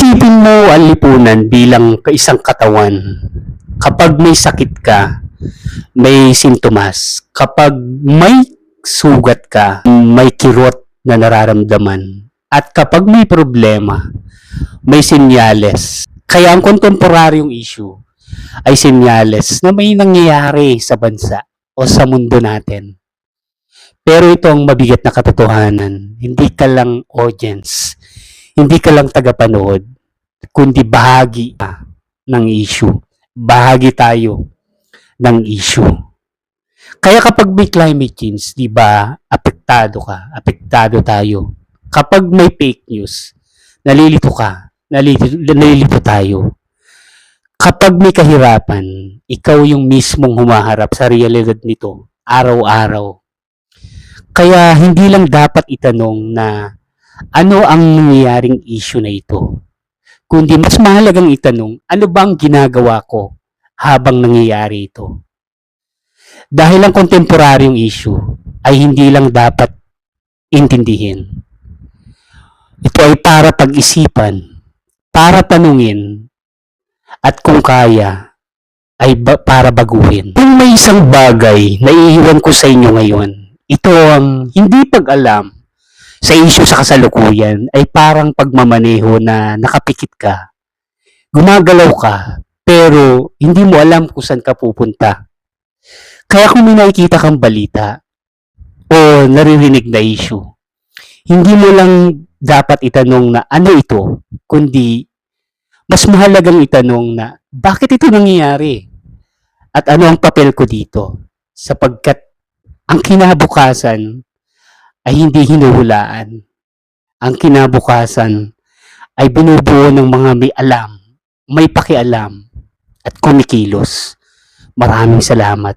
Isipin mo ang lipunan bilang isang katawan. Kapag may sakit ka, may sintomas. Kapag may sugat ka, may kirot na nararamdaman. At kapag may problema, may senyales. Kaya ang kontemporaryong issue ay senyales na may nangyayari sa bansa o sa mundo natin. Pero ito ang mabigat na katotohanan. Hindi ka lang audience, hindi ka lang tagapanood, kundi bahagi ka ng issue. Bahagi tayo ng issue. Kaya kapag may climate change, di ba, apektado ka, apektado tayo. Kapag may fake news, nalilito ka, nalilito tayo. Kapag may kahirapan, ikaw yung mismong humaharap sa realidad nito, araw-araw. Kaya hindi lang dapat itanong na ano ang nangyayaring issue na ito, kundi mas mahalagang itanong, ano bang ginagawa ko habang nangyayari ito? Dahil ang kontemporaryong issue ay hindi lang dapat intindihin. Ito ay para pag-isipan, para tanungin, at kung kaya, ay para baguhin. Kung may isang bagay na iiwan ko sa inyo ngayon, ito ang hindi pag-alam sa issue sa kasalukuyan ay parang pagmamaneho na nakapikit ka. Gumagalaw ka, pero hindi mo alam kung saan ka pupunta. Kaya kung may nakikita kang balita o naririnig na issue, hindi mo lang dapat itanong na ano ito, kundi mas mahalagang itanong na bakit ito nangyayari? At ano ang papel ko dito? Sapagkat ang kinabukasan ay hindi hinuhulaan. Ang kinabukasan ay binubuo ng mga may alam, may pakialam, at kumikilos. Maraming salamat.